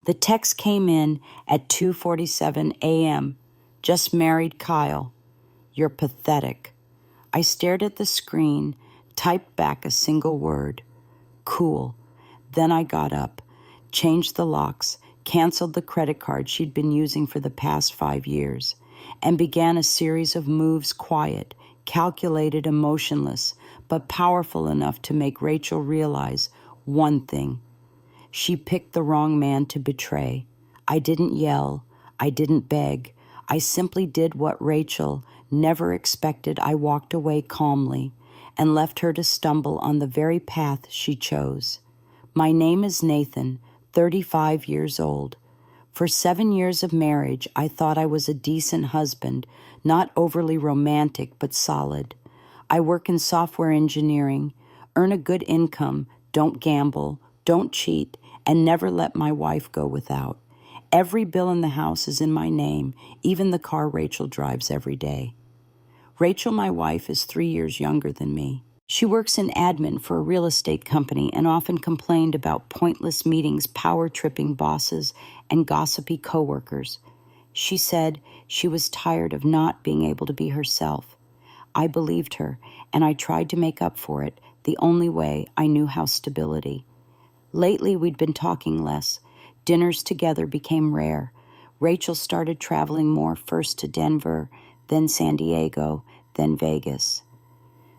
The text came in at 2:47 a.m. Just married Kyle. You're pathetic. I stared at the screen, typed back a single word. Cool. Then I got up, changed the locks, canceled the credit card she'd been using for the past 5 years, and began a series of moves quiet, calculated and motionless, but powerful enough to make Rachel realize one thing. She picked the wrong man to betray. I didn't yell. I didn't beg. I simply did what Rachel never expected. I walked away calmly and left her to stumble on the very path she chose. My name is Nathan, 35 years old. For 7 years of marriage, I thought I was a decent husband, not overly romantic, but solid. I work in software engineering, earn a good income, don't gamble, don't cheat, and never let my wife go without. Every bill in the house is in my name, even the car Rachel drives every day. Rachel, my wife, is 3 years younger than me. She works in admin for a real estate company and often complained about pointless meetings, power-tripping bosses, and gossipy coworkers. She said she was tired of not being able to be herself. I believed her, and I tried to make up for it the only way I knew how: stability. Lately, we'd been talking less. Dinners together became rare. Rachel started traveling more, first to Denver, then San Diego, then Vegas.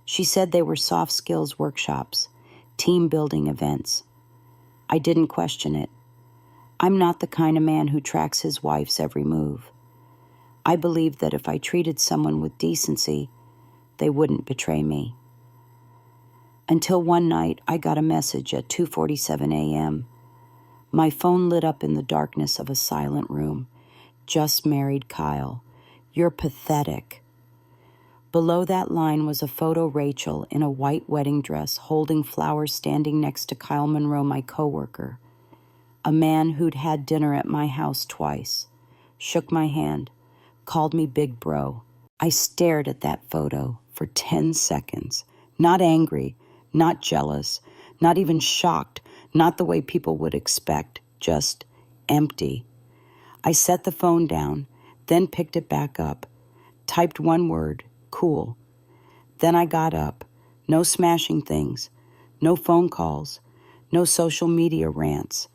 She said they were soft skills workshops, team-building events. I didn't question it. I'm not the kind of man who tracks his wife's every move. I believed that if I treated someone with decency, they wouldn't betray me. Until one night, I got a message at 2:47 a.m. My phone lit up in the darkness of a silent room. Just married Kyle. You're pathetic. Below that line was a photo Rachel in a white wedding dress holding flowers standing next to Kyle Monroe, my coworker, a man who'd had dinner at my house twice, shook my hand, called me big bro. I stared at that photo for 10 seconds, not angry, not jealous, not even shocked, not the way people would expect, just empty. I set the phone down, then picked it back up, typed one word, cool. Then I got up. No smashing things, no phone calls, no social media rants.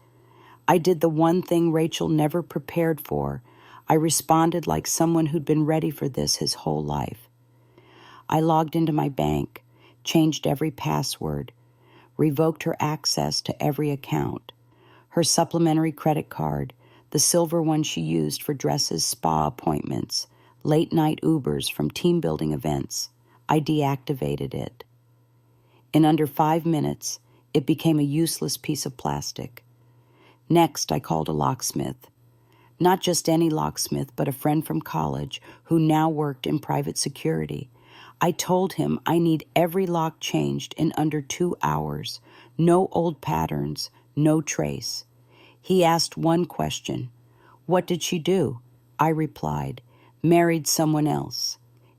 I did the one thing Rachel never prepared for. I responded like someone who'd been ready for this his whole life. I logged into my bank, changed every password, revoked her access to every account, her supplementary credit card, the silver one she used for dresses, spa appointments, late-night Ubers from team-building events. I deactivated it. In under 5 minutes, it became a useless piece of plastic. Next, I called a locksmith. Not just any locksmith, but a friend from college who now worked in private security. I told him I need every lock changed in under 2 hours. No old patterns, no trace. He asked one question. What did she do? I replied, married someone else.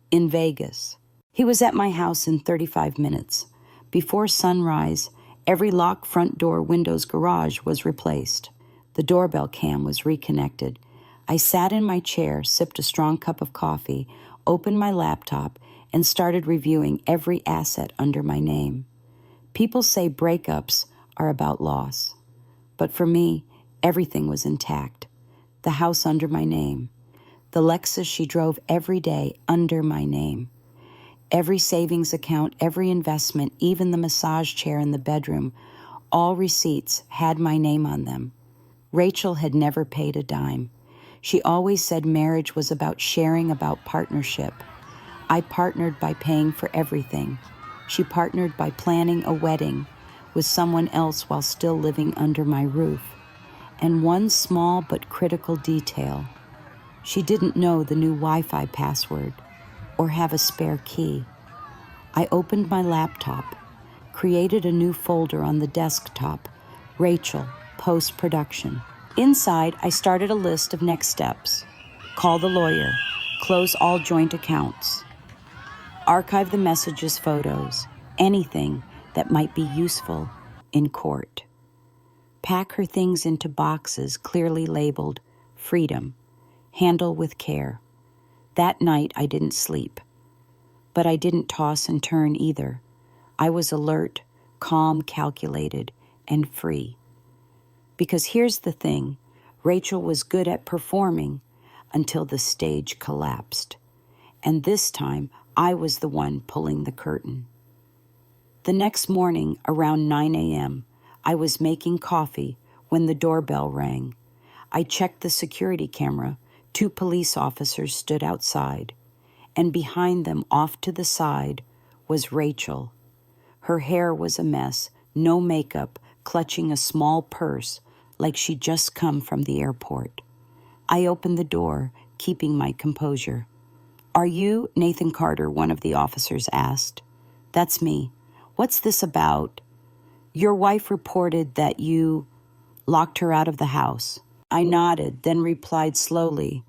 In Vegas. He was at my house in 35 minutes. Before sunrise, every lock, front door, windows, garage was replaced. The doorbell cam was reconnected. I sat in my chair, sipped a strong cup of coffee, opened my laptop, and started reviewing every asset under my name. People say breakups are about loss. But for me, everything was intact. The house under my name. The Lexus she drove every day under my name. Every savings account, every investment, even the massage chair in the bedroom, all receipts had my name on them. Rachel had never paid a dime. She always said marriage was about sharing, about partnership. I partnered by paying for everything. She partnered by planning a wedding with someone else while still living under my roof. And one small but critical detail. She didn't know the new Wi-Fi password or have a spare key. I opened my laptop, created a new folder on the desktop, Rachel, post-production. Inside, I started a list of next steps. Call the lawyer, close all joint accounts, archive the messages, photos, anything that might be useful in court. pack her things into boxes clearly labeled freedom, handle with care. That night I didn't sleep, but I didn't toss and turn either. I was alert, calm, calculated, and free. Because here's the thing, Rachel was good at performing until the stage collapsed. And this time, I was the one pulling the curtain. The next morning, around 9 a.m., I was making coffee when the doorbell rang. I checked the security camera. 2 police officers stood outside, and behind them, off to the side, was Rachel. Her hair was a mess, no makeup, clutching a small purse like she'd just come from the airport. I opened the door, keeping my composure. "Are you Nathan Carter?" one of the officers asked. "That's me. What's this about?" "Your wife reported that you locked her out of the house." I nodded, then replied slowly,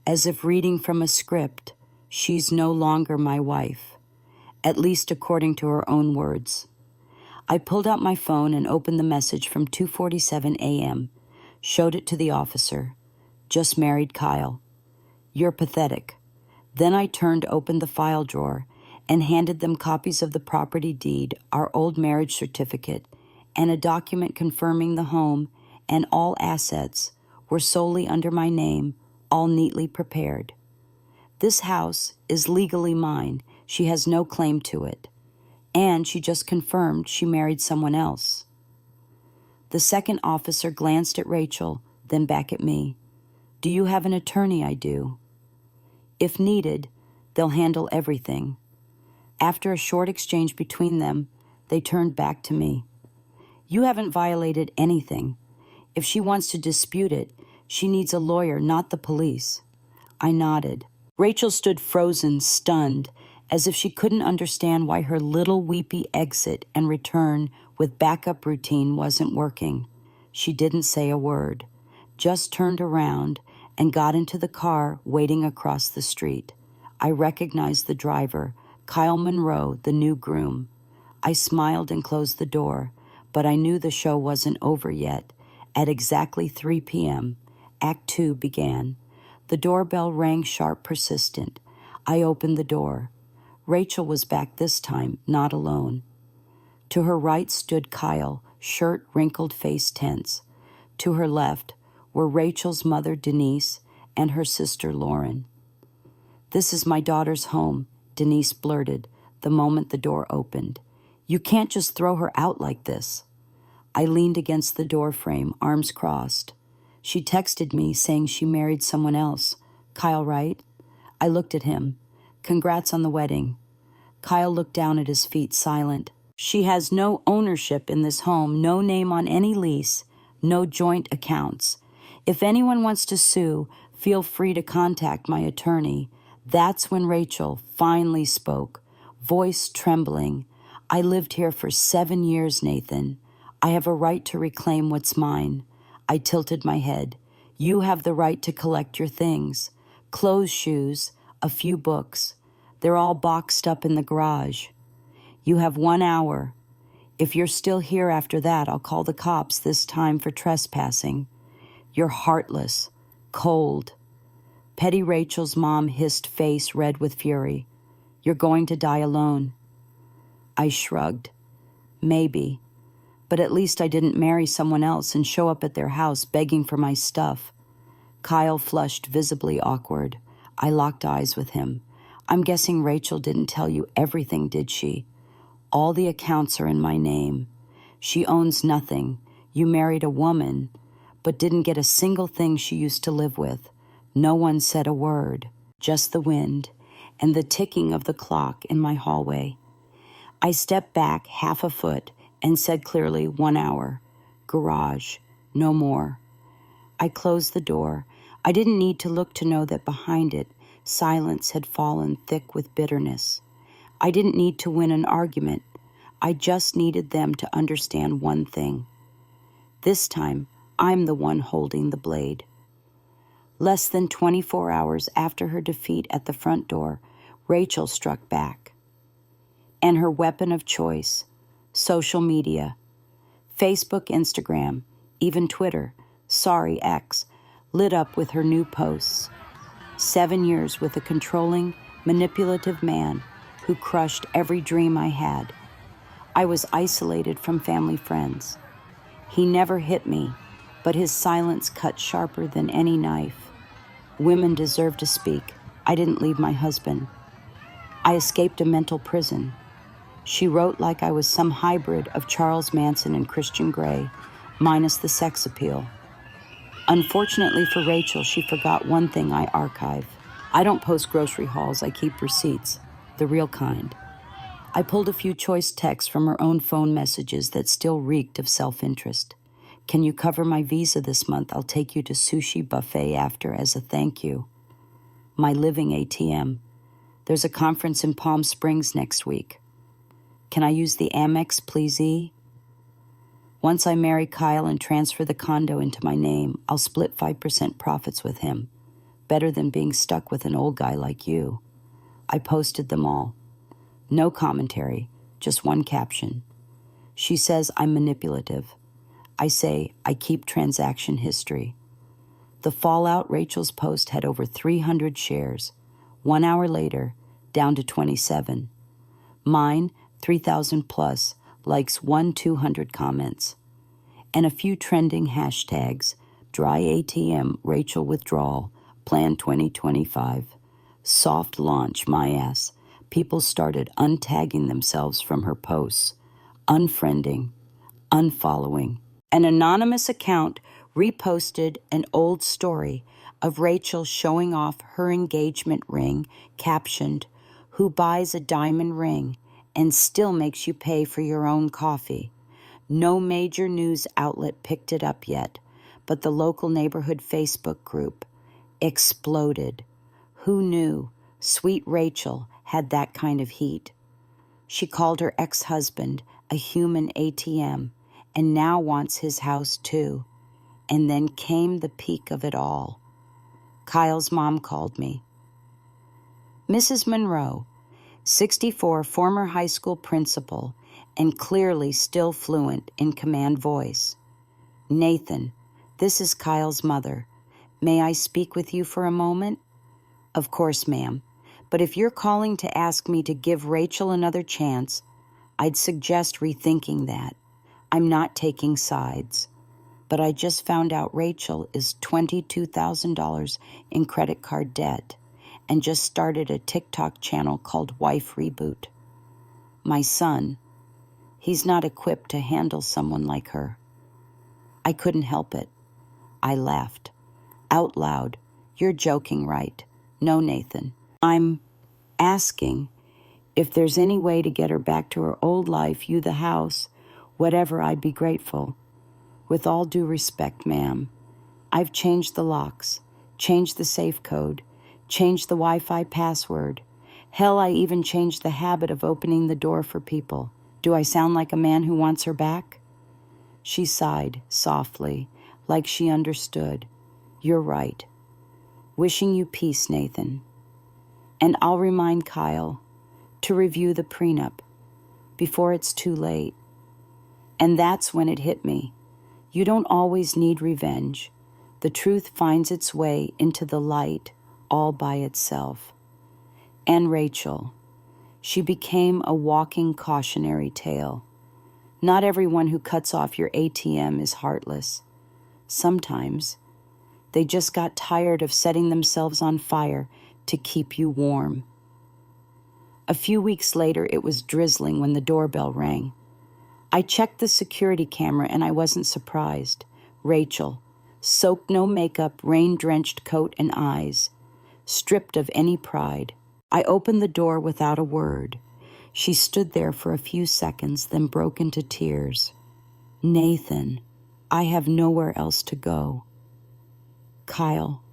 as if reading from a script, "She's no longer my wife, at least according to her own words." I pulled out my phone and opened the message from 2:47 a.m., showed it to the officer. "Just married Kyle. You're pathetic." Then I turned open the file drawer and handed them copies of the property deed, our old marriage certificate, and a document confirming the home and all assets were solely under my name, all neatly prepared. "This house is legally mine. She has no claim to it. And she just confirmed she married someone else." The second officer glanced at Rachel, then back at me. "Do you have an attorney?" "I do." "If needed, they'll handle everything." After a short exchange between them, they turned back to me. "You haven't violated anything. If she wants to dispute it, she needs a lawyer, not the police." I nodded. Rachel stood frozen, stunned, as if she couldn't understand why her little weepy exit and return with backup routine wasn't working. She didn't say a word, just turned around and got into the car waiting across the street. I recognized the driver, Kyle Monroe, the new groom. I smiled and closed the door, but I knew the show wasn't over yet. At exactly 3 p.m., Act 2 began. The doorbell rang sharp, persistent. I opened the door. Rachel was back this time, not alone. To her right stood Kyle, shirt, wrinkled, face tense. To her left were Rachel's mother, Denise, and her sister, Lauren. "This is my daughter's home," Denise blurted the moment the door opened. "You can't just throw her out like this." I leaned against the door frame, arms crossed. "She texted me saying she married someone else. Kyle, right?" I looked at him. "Congrats on the wedding." Kyle looked down at his feet, silent. "She has no ownership in this home, no name on any lease, no joint accounts. If anyone wants to sue, feel free to contact my attorney." That's when Rachel finally spoke, voice trembling. "I lived here for 7 years, Nathan. I have a right to reclaim what's mine." I tilted my head. "You have the right to collect your things. Clothes, shoes, a few books. They're all boxed up in the garage. You have 1 hour. If you're still here after that, I'll call the cops, this time for trespassing." "You're heartless, cold." Petty Rachel's mom hissed, face red with fury. "You're going to die alone." I shrugged. "Maybe. But at least I didn't marry someone else and show up at their house begging for my stuff." Kyle flushed, visibly awkward. I locked eyes with him. "I'm guessing Rachel didn't tell you everything, did she? All the accounts are in my name. She owns nothing. You married a woman, but didn't get a single thing she used to live with. No one said a word, just the wind and the ticking of the clock in my hallway." I stepped back half a foot and said clearly, 1 hour. Garage, no more. I closed the door. I didn't need to look to know that behind it, silence had fallen thick with bitterness. I didn't need to win an argument. I just needed them to understand one thing. This time, I'm the one holding the blade. Less than 24 hours after her defeat at the front door, Rachel struck back. And her weapon of choice, social media, Facebook, Instagram, even Twitter, sorry X, lit up with her new posts. 7 years with a controlling, manipulative man who crushed every dream I had. I was isolated from family friends. He never hit me, but his silence cut sharper than any knife. Women deserve to speak. I didn't leave my husband. I escaped a mental prison. She wrote like I was some hybrid of Charles Manson and Christian Grey, minus the sex appeal. Unfortunately for Rachel, she forgot one thing I archive. I don't post grocery hauls, I keep receipts, the real kind. I pulled a few choice texts from her own phone messages that still reeked of self-interest. Can you cover my visa this month? I'll take you to sushi buffet after as a thank you. My living ATM. There's a conference in Palm Springs next week. Can I use the Amex, please? Once I marry Kyle and transfer the condo into my name, I'll split 5% profits with him. Better than being stuck with an old guy like you. I posted them all. No commentary, just one caption. She says I'm manipulative. I say I keep transaction history. The fallout, Rachel's post had over 300 shares. 1 hour later, down to 27. Mine, 3,000 plus, likes 200 comments. And a few trending hashtags, dry ATM, Rachel withdrawal, plan 2025, soft launch, my ass. People started untagging themselves from her posts, unfriending, unfollowing. An anonymous account reposted an old story of Rachel showing off her engagement ring, captioned, "Who buys a diamond ring and still makes you pay for your own coffee?" No major news outlet picked it up yet, but the local neighborhood Facebook group exploded. Who knew sweet Rachel had that kind of heat? She called her ex-husband a human ATM and now wants his house too. And then came the peak of it all. Kyle's mom called me. Mrs. Monroe, 64, former high school principal, and clearly still fluent in command voice. Nathan, this is Kyle's mother. May I speak with you for a moment? Of course, ma'am. But if you're calling to ask me to give Rachel another chance, I'd suggest rethinking that. I'm not taking sides. But I just found out Rachel is $22,000 in credit card debt and just started a TikTok channel called Wife Reboot. My son, he's not equipped to handle someone like her. I couldn't help it. I laughed. Out loud. You're joking, right? No, Nathan. I'm asking if there's any way to get her back to her old life, you the house, whatever, I'd be grateful. With all due respect, ma'am, I've changed the locks, changed the safe code, changed the Wi-Fi password. Hell, I even changed the habit of opening the door for people. Do I sound like a man who wants her back? She sighed softly, like she understood. You're right. Wishing you peace, Nathan. And I'll remind Kyle to review the prenup before it's too late. And that's when it hit me. You don't always need revenge. The truth finds its way into the light all by itself. And Rachel, she became a walking cautionary tale. Not everyone who cuts off your ATM is heartless. Sometimes they just got tired of setting themselves on fire to keep you warm. A few weeks later, it was drizzling when the doorbell rang. I checked the security camera and I wasn't surprised. Rachel, soaked, no makeup, rain-drenched coat and eyes, stripped of any pride. I opened the door without a word. She stood there for a few seconds, then broke into tears. Nathan, I have nowhere else to go. Kyle,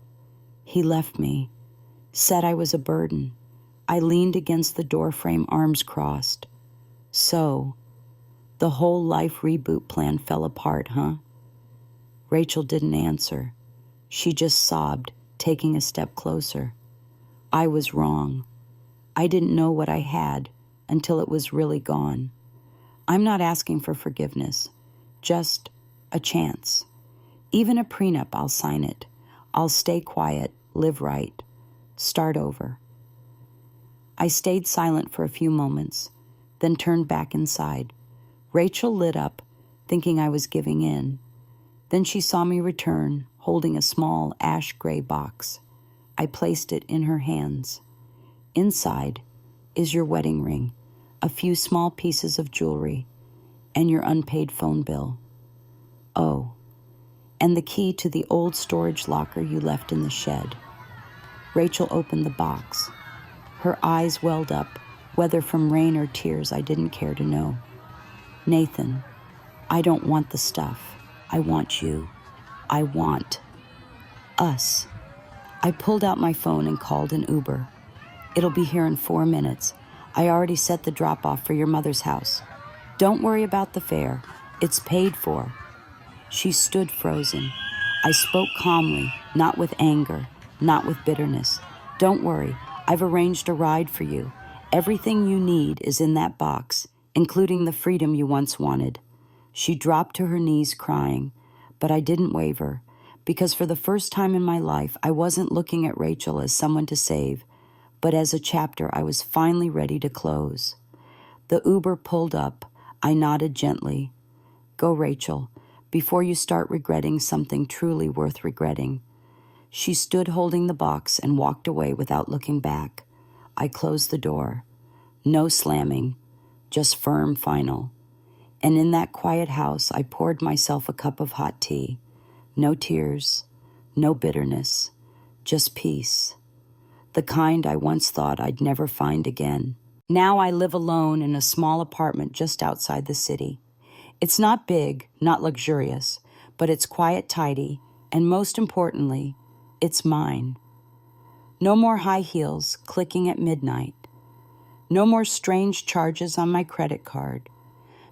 he left me, said I was a burden. I leaned against the doorframe, arms crossed. So, the whole life reboot plan fell apart, huh? Rachel didn't answer. She just sobbed, taking a step closer. I was wrong. I didn't know what I had until it was really gone. I'm not asking for forgiveness, just a chance. Even a prenup, I'll sign it. I'll stay quiet, live right, start over. I stayed silent for a few moments, then turned back inside. Rachel lit up, thinking I was giving in. Then she saw me return, holding a small ash-gray box. I placed it in her hands. Inside is your wedding ring, a few small pieces of jewelry, and your unpaid phone bill. Oh, and the key to the old storage locker you left in the shed. Rachel opened the box. Her eyes welled up, whether from rain or tears I didn't care to know. Nathan, I don't want the stuff. I want you. I want us. I pulled out my phone and called an Uber. It'll be here in 4 minutes. I already set the drop-off for your mother's house. Don't worry about the fare. It's paid for. She stood frozen. I spoke calmly, not with anger, not with bitterness. Don't worry, I've arranged a ride for you. Everything you need is in that box, including the freedom you once wanted. She dropped to her knees crying, but I didn't waver, because for the first time in my life, I wasn't looking at Rachel as someone to save, but as a chapter I was finally ready to close. The Uber pulled up. I nodded gently. Go, Rachel, before you start regretting something truly worth regretting. She stood holding the box and walked away without looking back. I closed the door. No slamming, just firm final. And in that quiet house, I poured myself a cup of hot tea. No tears, no bitterness, just peace. The kind I once thought I'd never find again. Now I live alone in a small apartment just outside the city. It's not big, not luxurious, but it's quiet, tidy, and most importantly, it's mine. No more high heels clicking at midnight. No more strange charges on my credit card.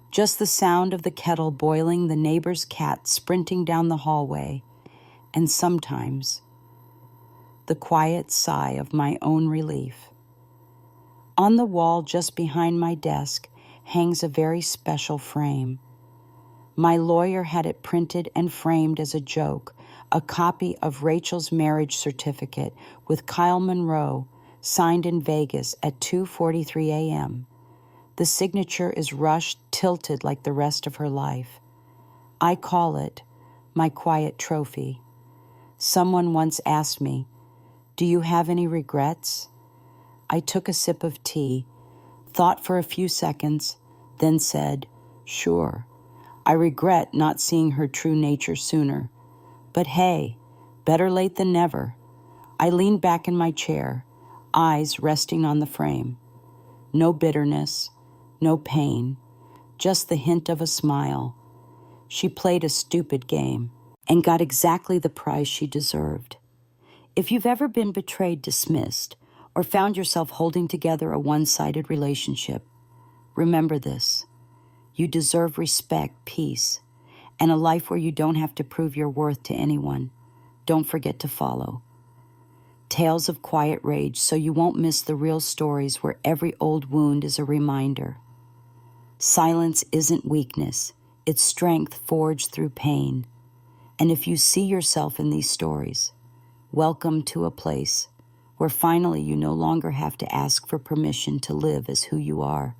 Just the sound of the kettle boiling, the neighbor's cat sprinting down the hallway, and sometimes the quiet sigh of my own relief. On the wall just behind my desk hangs a very special frame. My lawyer had it printed and framed as a joke, a copy of Rachel's marriage certificate with Kyle Monroe, signed in Vegas at 2:43 a.m. The signature is rushed, tilted like the rest of her life. I call it my quiet trophy. Someone once asked me, "Do you have any regrets?" I took a sip of tea, thought for a few seconds, then said, "Sure. I regret not seeing her true nature sooner. But hey, better late than never." I leaned back in my chair, eyes resting on the frame. No bitterness, no pain, just the hint of a smile. She played a stupid game and got exactly the prize she deserved. If you've ever been betrayed, dismissed, or found yourself holding together a one-sided relationship, remember this. You deserve respect, peace, and a life where you don't have to prove your worth to anyone. Don't forget to follow Tales of Quiet Rage so you won't miss the real stories where every old wound is a reminder. Silence isn't weakness, it's strength forged through pain. And if you see yourself in these stories, welcome to a place where finally you no longer have to ask for permission to live as who you are.